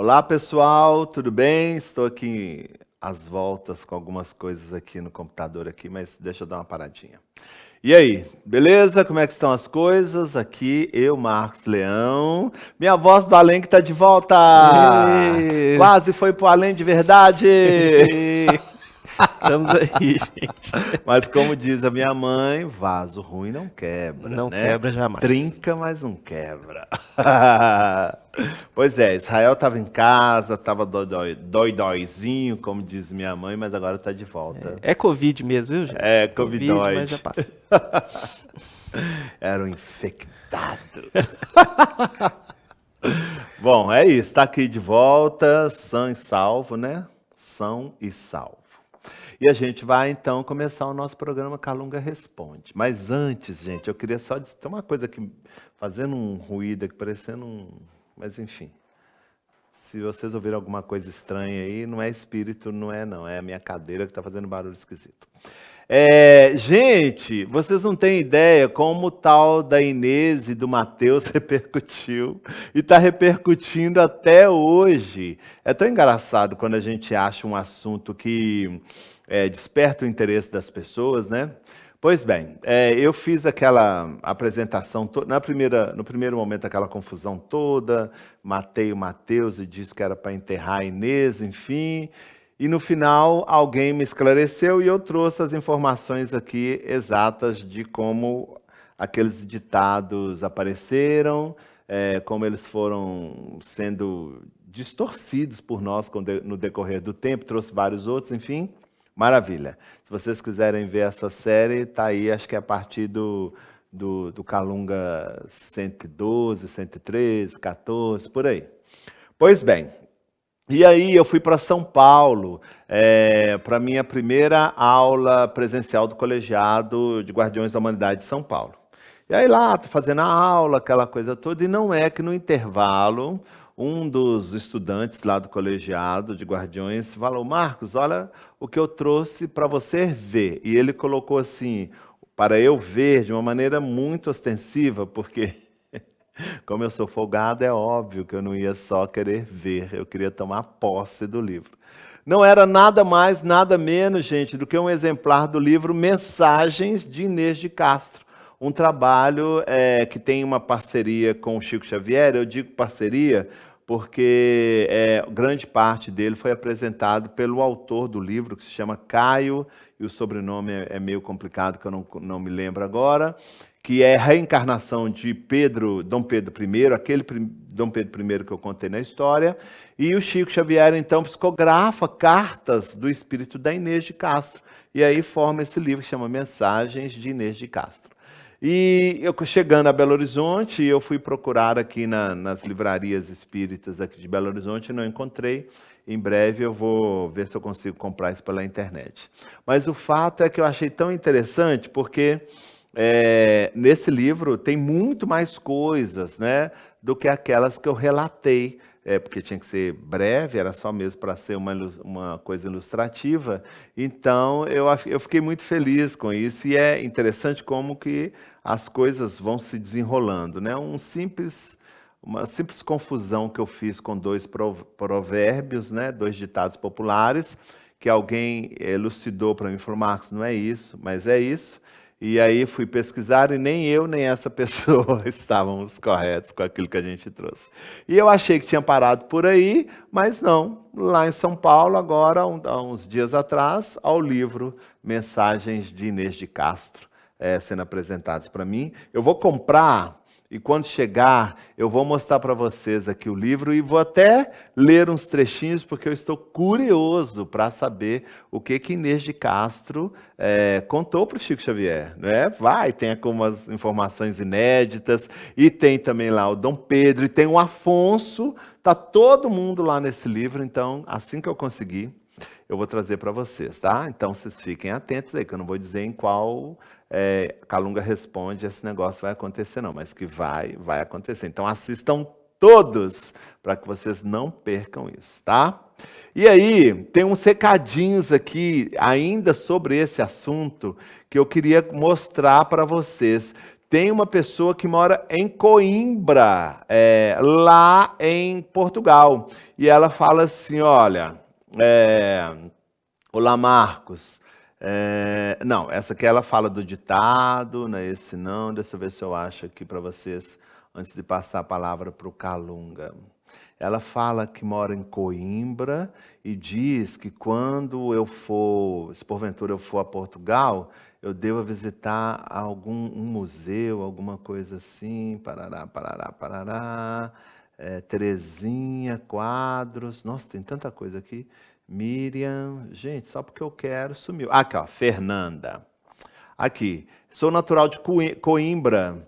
Olá pessoal, tudo bem? Estou aqui às voltas com algumas coisas aqui no computador aqui, mas deixa eu dar uma paradinha. E aí, beleza? Como é que estão as coisas? Aqui eu, Marcos Leão. Minha voz do além que está de volta! Ê, Quase foi pro além de verdade! Estamos aí, gente. Mas como diz a minha mãe, vaso ruim não quebra, Não né? quebra jamais. Trinca, mas não quebra. Pois é, Israel estava em casa, estava doidóizinho, como diz minha mãe, mas agora está de volta. É Covid mesmo, viu, gente? É, Covid, mas já covidóide. passa. Era um infectado. Bom, é isso, está aqui de volta, são e salvo, né? São e salvo. E a gente vai então começar o nosso programa Calunga Responde. Mas antes, gente, eu queria só dizer, tem uma coisa aqui fazendo um ruído aqui, parecendo um. Mas enfim. Se vocês ouvirem alguma coisa estranha aí, não é espírito, não, é a minha cadeira que está fazendo barulho esquisito. Gente, vocês não têm ideia como o tal da Inês e do Matheus repercutiu e está repercutindo até hoje. É tão engraçado quando a gente acha um assunto que desperta o interesse das pessoas, né? Pois bem, eu fiz aquela apresentação, no primeiro momento aquela confusão toda, matei o Matheus e disse que era para enterrar a Inês, enfim. E no final alguém me esclareceu e eu trouxe as informações aqui exatas de como aqueles ditados apareceram, como eles foram sendo distorcidos por nós no decorrer do tempo, trouxe vários outros, enfim, maravilha. Se vocês quiserem ver essa série, tá aí, acho que é a partir do Calunga 112, 113, 14, por aí. Pois bem, e aí eu fui para São Paulo para minha primeira aula presencial do colegiado de Guardiões da Humanidade de São Paulo. E aí lá, tô fazendo a aula, aquela coisa toda, e não é que no intervalo, um dos estudantes lá do colegiado de Guardiões falou: Marcos, olha o que eu trouxe para você ver. E ele colocou assim, para eu ver de uma maneira muito ostensiva, porque como eu sou folgado, é óbvio que eu não ia só querer ver, eu queria tomar posse do livro. Não era nada mais, nada menos, gente, do que um exemplar do livro Mensagens de Inês de Castro. Um trabalho que tem uma parceria com o Chico Xavier. Eu digo parceria porque grande parte dele foi apresentado pelo autor do livro, que se chama Caio, e o sobrenome é meio complicado, que eu não me lembro agora, que é a reencarnação de Dom Pedro I, aquele Dom Pedro I que eu contei na história, e o Chico Xavier, então, psicografa cartas do espírito da Inês de Castro, e aí forma esse livro que chama Mensagens de Inês de Castro. E eu chegando a Belo Horizonte, eu fui procurar aqui nas livrarias espíritas aqui de Belo Horizonte, não encontrei. Em breve eu vou ver se eu consigo comprar isso pela internet. Mas o fato é que eu achei tão interessante, porque nesse livro tem muito mais coisas, né, do que aquelas que eu relatei, porque tinha que ser breve, era só mesmo para ser uma coisa ilustrativa. Então eu fiquei muito feliz com isso, e é interessante como que as coisas vão se desenrolando, né? Uma simples confusão que eu fiz com dois provérbios, né, dois ditados populares, que alguém elucidou para mim, falou: Marcos, não é isso, mas é isso. E aí fui pesquisar e nem eu nem essa pessoa estávamos corretos com aquilo que a gente trouxe. E eu achei que tinha parado por aí, mas não. Lá em São Paulo, agora, há uns dias atrás, ao livro Mensagens de Inês de Castro sendo apresentados para mim. Eu vou comprar. E quando chegar, eu vou mostrar para vocês aqui o livro e vou até ler uns trechinhos, porque eu estou curioso para saber o que Inês de Castro contou para o Chico Xavier. Né? Tem algumas informações inéditas, e tem também lá o Dom Pedro, e tem o Afonso, está todo mundo lá nesse livro, então, assim que eu conseguir, eu vou trazer para vocês, tá? Então, vocês fiquem atentos aí, que eu não vou dizer em qual Calunga Responde esse negócio vai acontecer não, mas que vai acontecer. Então assistam todos, para que vocês não percam isso, tá? E aí, tem uns recadinhos aqui, ainda sobre esse assunto, que eu queria mostrar para vocês. tem uma pessoa que mora em Coimbra, lá em Portugal. E ela fala assim, olha, olá Marcos, não, essa aqui ela fala do ditado, não é esse não, deixa eu ver se eu acho aqui para vocês, antes de passar a palavra para o Calunga. Ela fala que mora em Coimbra e diz que quando eu for, se porventura eu for a Portugal, eu devo visitar um museu, alguma coisa assim, parará, parará, parará, Terezinha, quadros, nossa, tem tanta coisa aqui. Miriam, gente, só porque eu quero, sumiu. Aqui, ó, Fernanda. Aqui, sou natural de Coimbra.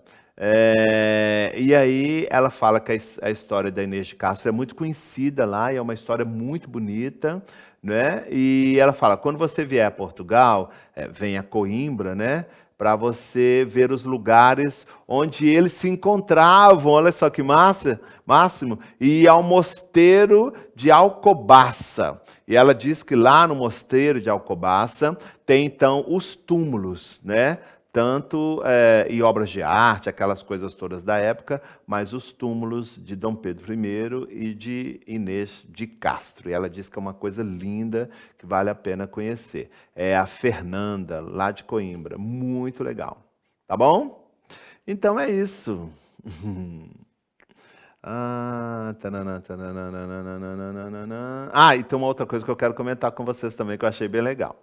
E aí ela fala que a história da Inês de Castro é muito conhecida lá e é uma história muito bonita, né? E ela fala, quando você vier a Portugal, vem a Coimbra, né? Para você ver os lugares onde eles se encontravam, olha só que massa, Máximo, e ao mosteiro de Alcobaça. E ela diz que lá no mosteiro de Alcobaça tem então os túmulos, né? Tanto e obras de arte, aquelas coisas todas da época, mas os túmulos de Dom Pedro I e de Inês de Castro. E ela diz que é uma coisa linda, que vale a pena conhecer. É a Fernanda, lá de Coimbra. Muito legal. Tá bom? Então é isso. E tem uma outra coisa que eu quero comentar com vocês também, que eu achei bem legal.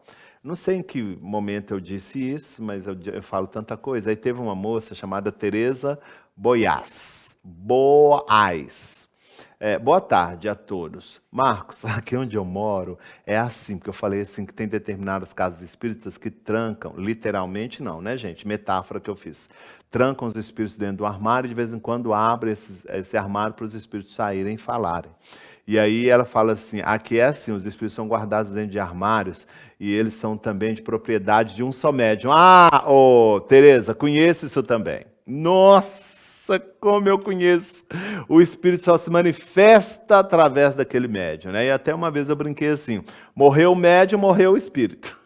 Não sei em que momento eu disse isso, mas eu falo tanta coisa. Aí teve uma moça chamada Teresa Boiás. Boa tarde a todos. Marcos, aqui onde eu moro é assim, porque eu falei assim que tem determinadas casas espíritas que trancam, literalmente não, né, gente? Metáfora que eu fiz. Trancam os espíritos dentro do armário e de vez em quando abre esse armário para os espíritos saírem e falarem. E aí ela fala assim, aqui é assim, os espíritos são guardados dentro de armários e eles são também de propriedade de um só médium. Tereza, conheço isso também. Nossa, como eu conheço. O espírito só se manifesta através daquele médium, né? E até uma vez eu brinquei assim, morreu o médium, morreu o espírito.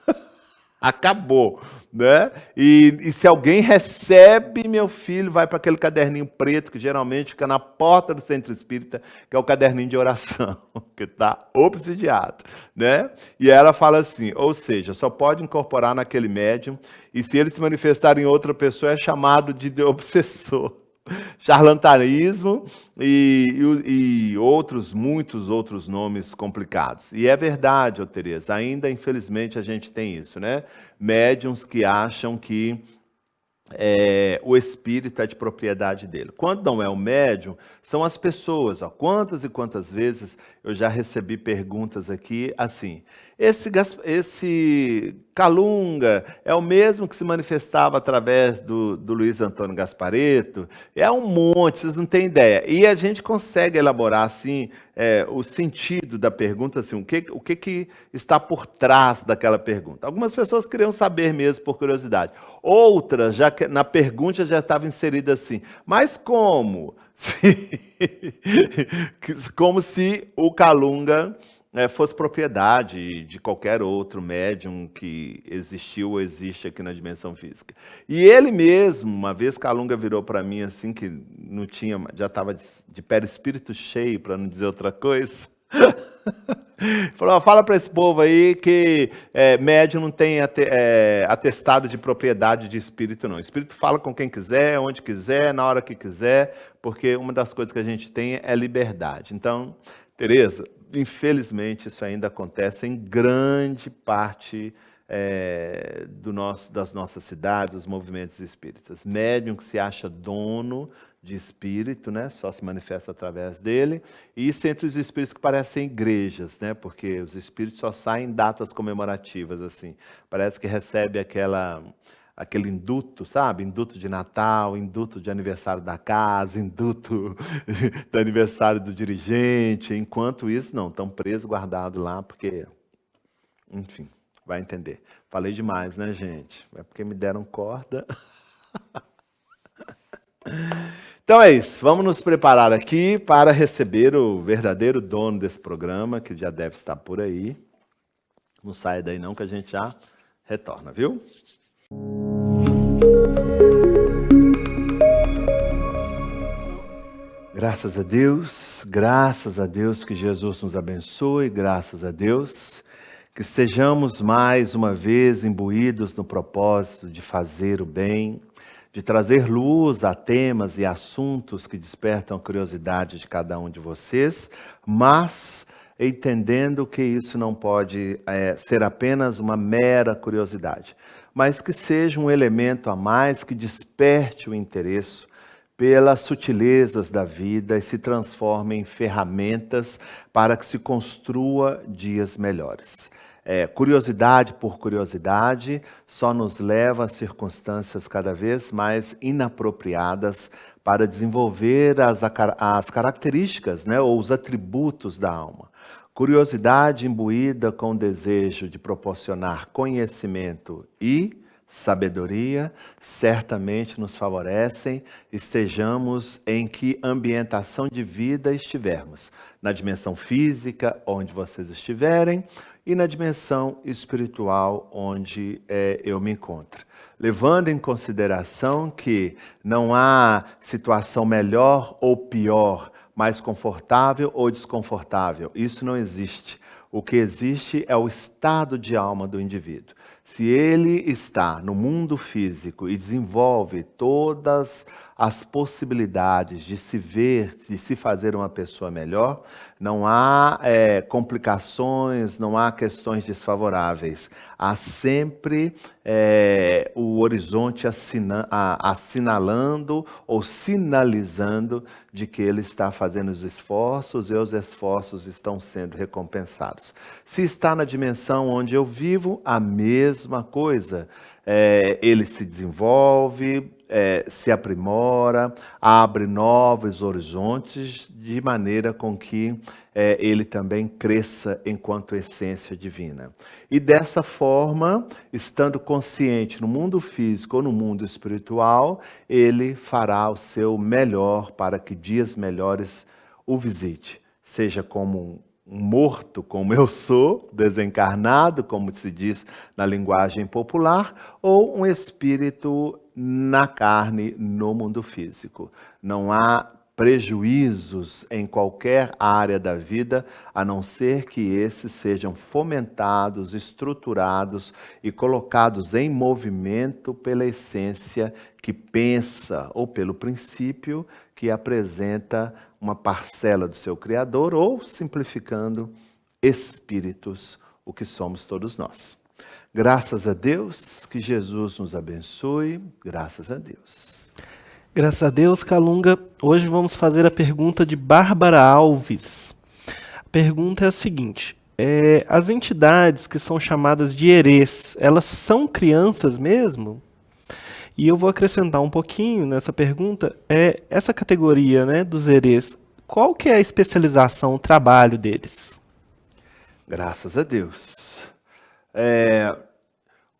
Acabou, né? E se alguém recebe, meu filho, vai para aquele caderninho preto que geralmente fica na porta do centro espírita, que é o caderninho de oração, que está obsidiado, né? E ela fala assim, ou seja, só pode incorporar naquele médium, e se ele se manifestar em outra pessoa, é chamado de obsessor. Charlatanismo e muitos outros nomes complicados. E é verdade, Tereza, ainda infelizmente a gente tem isso, né? Médiuns que acham que o espírito é de propriedade dele. Quando não é o médium, são as pessoas. Quantas e quantas vezes eu já recebi perguntas aqui assim, esse Calunga é o mesmo que se manifestava através do Luiz Antônio Gasparetto? É um monte, vocês não têm ideia. E a gente consegue elaborar assim o sentido da pergunta, assim, o que está por trás daquela pergunta. Algumas pessoas queriam saber mesmo por curiosidade. Outras, já que na pergunta já estava inserida assim, mas como? Como se o Calunga fosse propriedade de qualquer outro médium que existiu ou existe aqui na dimensão física. E ele mesmo, uma vez Calunga virou para mim assim, que não tinha, já estava de perispírito cheio, para não dizer outra coisa, falou, fala para esse povo aí que médium não tem atestado de propriedade de espírito, não. O espírito fala com quem quiser, onde quiser, na hora que quiser, porque uma das coisas que a gente tem é liberdade. Então, Tereza, infelizmente isso ainda acontece em grande parte das nossas cidades, dos movimentos espíritas. Médium que se acha dono de espírito, né? Só se manifesta através dele. E isso entre os espíritos que parecem igrejas, né? Porque os espíritos só saem em datas comemorativas, assim. Parece que recebe aquele induto, sabe? Induto de Natal, induto de aniversário da casa, induto do aniversário do dirigente. Enquanto isso, não, estão presos, guardados lá, porque, enfim, vai entender. Falei demais, né, gente? É porque me deram corda. Então é isso, vamos nos preparar aqui para receber o verdadeiro dono desse programa, que já deve estar por aí. Não saia daí não, que a gente já retorna, viu? Graças a Deus que Jesus nos abençoe, graças a Deus que estejamos mais uma vez imbuídos no propósito de fazer o bem, de trazer luz a temas e assuntos que despertam a curiosidade de cada um de vocês, mas entendendo que isso não pode ser apenas uma mera curiosidade, mas que seja um elemento a mais que desperte o interesse pelas sutilezas da vida e se transforme em ferramentas para que se construa dias melhores. Curiosidade por curiosidade só nos leva a circunstâncias cada vez mais inapropriadas para desenvolver as características, né, ou os atributos da alma. Curiosidade imbuída com o desejo de proporcionar conhecimento e sabedoria certamente nos favorecem, estejamos em que ambientação de vida estivermos, na dimensão física, onde vocês estiverem, e na dimensão espiritual, onde eu me encontro. Levando em consideração que não há situação melhor ou pior, mais confortável ou desconfortável. Isso não existe. O que existe é o estado de alma do indivíduo. Se ele está no mundo físico e desenvolve todas as possibilidades de se ver, de se fazer uma pessoa melhor, não há complicações, não há questões desfavoráveis. Há sempre o horizonte assinalando ou sinalizando de que ele está fazendo os esforços e os esforços estão sendo recompensados. Se está na dimensão onde eu vivo, a mesma coisa. Ele se desenvolve, se aprimora, abre novos horizontes, de maneira com que ele também cresça enquanto essência divina. E dessa forma, estando consciente no mundo físico ou no mundo espiritual, ele fará o seu melhor para que dias melhores o visite, seja como um morto, como eu sou, desencarnado, como se diz na linguagem popular, ou um espírito na carne, no mundo físico. Não há prejuízos em qualquer área da vida, a não ser que esses sejam fomentados, estruturados e colocados em movimento pela essência que pensa, ou pelo princípio que apresenta uma parcela do seu Criador, ou, simplificando, espíritos, o que somos todos nós. Graças a Deus, que Jesus nos abençoe, graças a Deus. Graças a Deus, Calunga. Hoje vamos fazer a pergunta de Bárbara Alves. A pergunta é a seguinte: as entidades que são chamadas de herês, elas são crianças mesmo? E eu vou acrescentar um pouquinho nessa pergunta, essa categoria, né, dos herês, qual que é a especialização, o trabalho deles? Graças a Deus.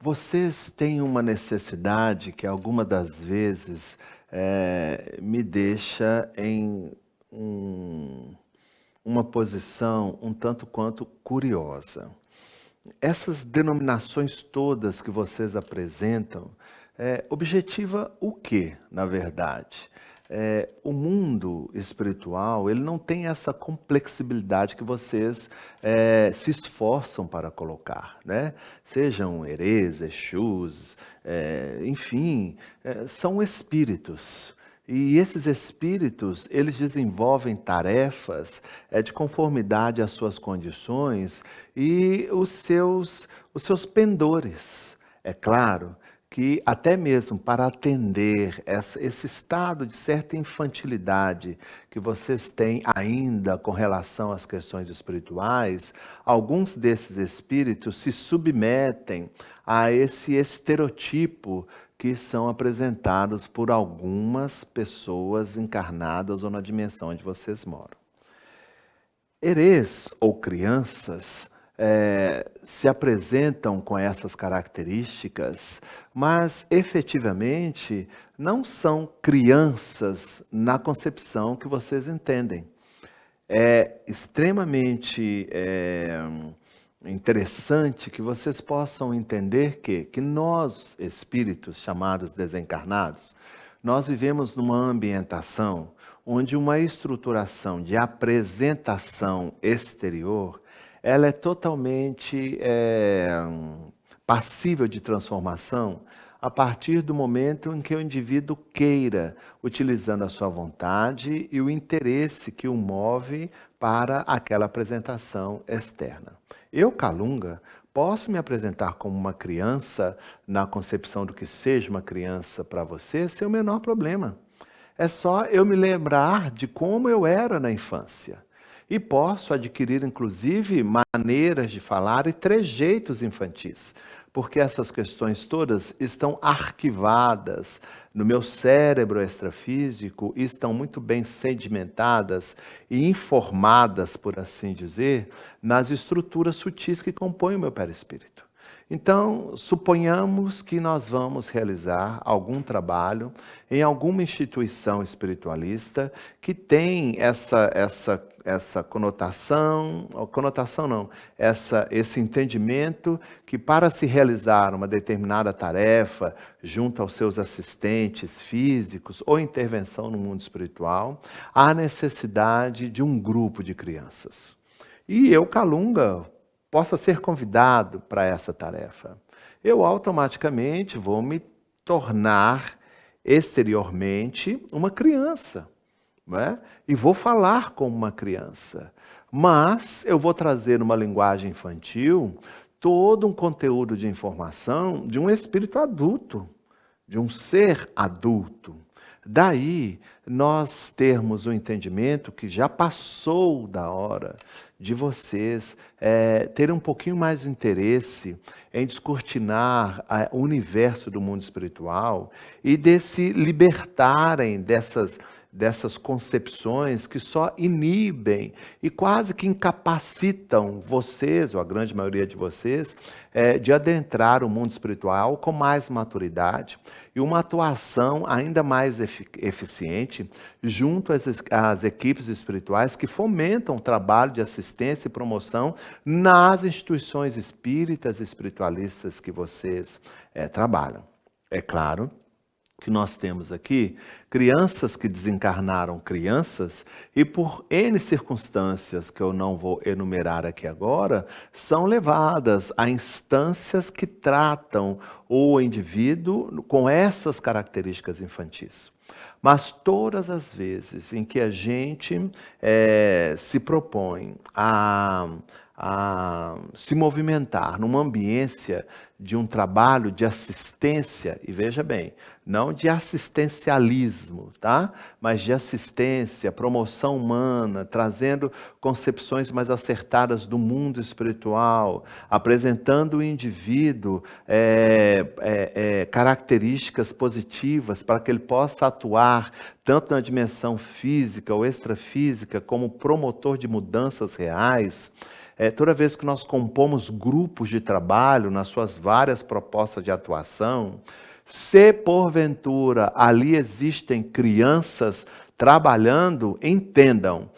Vocês têm uma necessidade que alguma das vezes me deixa em uma posição um tanto quanto curiosa. Essas denominações todas que vocês apresentam, objetiva o quê, na verdade? O mundo espiritual, ele não tem essa complexibilidade que vocês se esforçam para colocar, né? Sejam herês, exus, enfim, são espíritos. E esses espíritos, eles desenvolvem tarefas de conformidade às suas condições e os seus pendores. É claro que até mesmo para atender esse estado de certa infantilidade que vocês têm ainda com relação às questões espirituais, alguns desses espíritos se submetem a esse estereotipo que são apresentados por algumas pessoas encarnadas ou na dimensão onde vocês moram. Herês ou crianças se apresentam com essas características, mas efetivamente não são crianças na concepção que vocês entendem. É extremamente interessante que vocês possam entender que nós, espíritos chamados desencarnados, Nós vivemos numa ambientação onde uma estruturação de apresentação exterior, ela é totalmente passível de transformação a partir do momento em que o indivíduo queira, utilizando a sua vontade e o interesse que o move para aquela apresentação externa. Eu, Calunga, posso me apresentar como uma criança na concepção do que seja uma criança para você, sem o menor problema. É só eu me lembrar de como eu era na infância. E posso adquirir, inclusive, maneiras de falar e trejeitos infantis, porque essas questões todas estão arquivadas no meu cérebro extrafísico e estão muito bem sedimentadas e informadas, por assim dizer, nas estruturas sutis que compõem o meu perispírito. Então, suponhamos que nós vamos realizar algum trabalho em alguma instituição espiritualista que tem essa conotação não, esse entendimento que para se realizar uma determinada tarefa junto aos seus assistentes físicos ou intervenção no mundo espiritual, há necessidade de um grupo de crianças. E eu, Calunga, possa ser convidado para essa tarefa. Eu automaticamente vou me tornar exteriormente uma criança, não é? E vou falar como uma criança. Mas eu vou trazer numa linguagem infantil todo um conteúdo de informação de um espírito adulto, de um ser adulto. Daí nós termos o entendimento que já passou da hora de vocês terem um pouquinho mais de interesse em descortinar o universo do mundo espiritual e de se libertarem dessas concepções que só inibem e quase que incapacitam vocês, ou a grande maioria de vocês, de adentrar o mundo espiritual com mais maturidade e uma atuação ainda mais eficiente junto às equipes espirituais que fomentam o trabalho de assistência e promoção nas instituições espíritas e espiritualistas que vocês trabalham. É claro que nós temos aqui crianças que desencarnaram crianças e por N circunstâncias que eu não vou enumerar aqui agora, são levadas a instâncias que tratam o indivíduo com essas características infantis. Mas todas as vezes em que a gente se propõe a se movimentar numa ambiência de um trabalho de assistência, e veja bem, não de assistencialismo, tá? Mas de assistência, promoção humana, trazendo concepções mais acertadas do mundo espiritual, apresentando o indivíduo características positivas para que ele possa atuar tanto na dimensão física ou extrafísica como promotor de mudanças reais. Toda vez que nós compomos grupos de trabalho nas suas várias propostas de atuação, se porventura ali existem crianças trabalhando, entendam,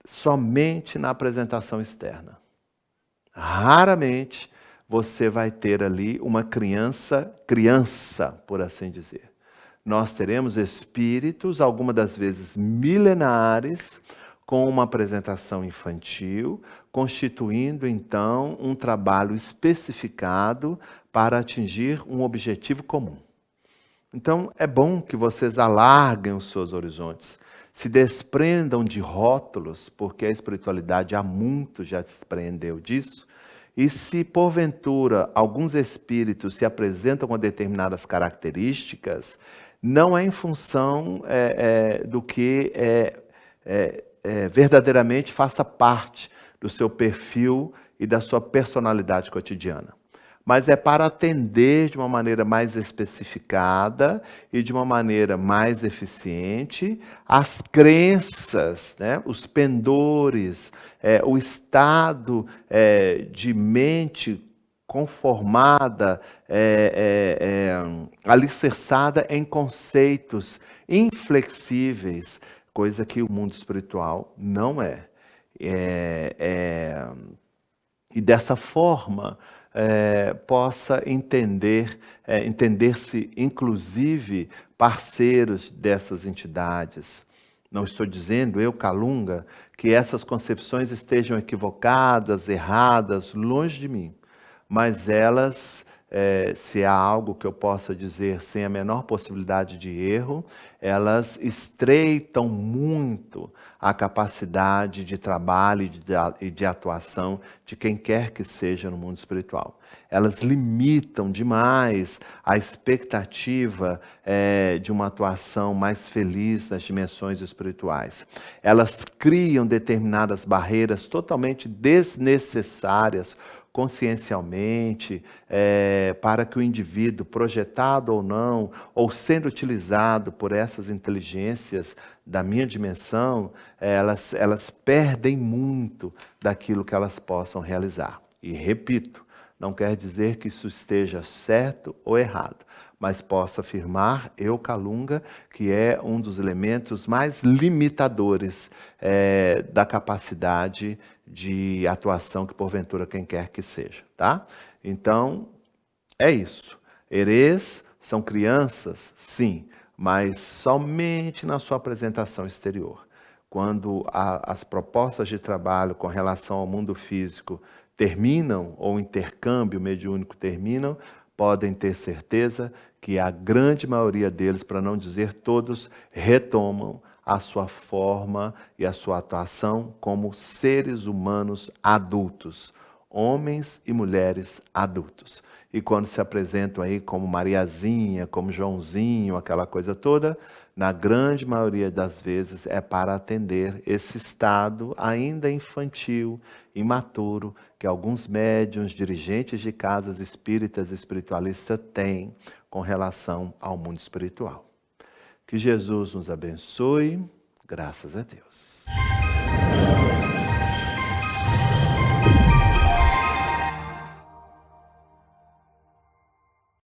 somente na apresentação externa. Raramente você vai ter ali uma criança, por assim dizer. Nós teremos espíritos, algumas das vezes milenares, com uma apresentação infantil, constituindo então um trabalho especificado para atingir um objetivo comum. Então é bom que vocês alarguem os seus horizontes, se desprendam de rótulos, porque a espiritualidade há muito já se desprendeu disso, e se porventura alguns espíritos se apresentam com determinadas características, não é em função do que verdadeiramente faça parte do seu perfil e da sua personalidade cotidiana. Mas é para atender de uma maneira mais especificada e de uma maneira mais eficiente as crenças, né, os pendores, o estado de mente conformada, alicerçada em conceitos inflexíveis, coisa que o mundo espiritual não é. E dessa forma, possa entender-se, inclusive, parceiros dessas entidades. Não estou dizendo, eu, Calunga, que essas concepções estejam equivocadas, erradas, longe de mim, mas elas, se há algo que eu possa dizer sem a menor possibilidade de erro, elas estreitam muito a capacidade de trabalho e de atuação de quem quer que seja no mundo espiritual. Elas limitam demais a expectativa de uma atuação mais feliz nas dimensões espirituais. Elas criam determinadas barreiras totalmente desnecessárias, consciencialmente, para que o indivíduo, projetado ou não, ou sendo utilizado por essas inteligências da minha dimensão, elas perdem muito daquilo que elas possam realizar. E repito, não quer dizer que isso esteja certo ou errado, mas posso afirmar, eu, Calunga, que é um dos elementos mais limitadores da capacidade de atuação que porventura quem quer que seja, tá? Então, é isso. Herês são crianças, sim, mas somente na sua apresentação exterior. Quando as propostas de trabalho com relação ao mundo físico terminam, ou o intercâmbio mediúnico terminam, podem ter certeza que a grande maioria deles, para não dizer todos, retomam a sua forma e a sua atuação como seres humanos adultos, homens e mulheres adultos. E quando se apresentam aí como Mariazinha, como Joãozinho, aquela coisa toda, na grande maioria das vezes é para atender esse estado ainda infantil, imaturo, que alguns médiuns, dirigentes de casas espíritas e espiritualistas têm com relação ao mundo espiritual. Que Jesus nos abençoe, graças a Deus.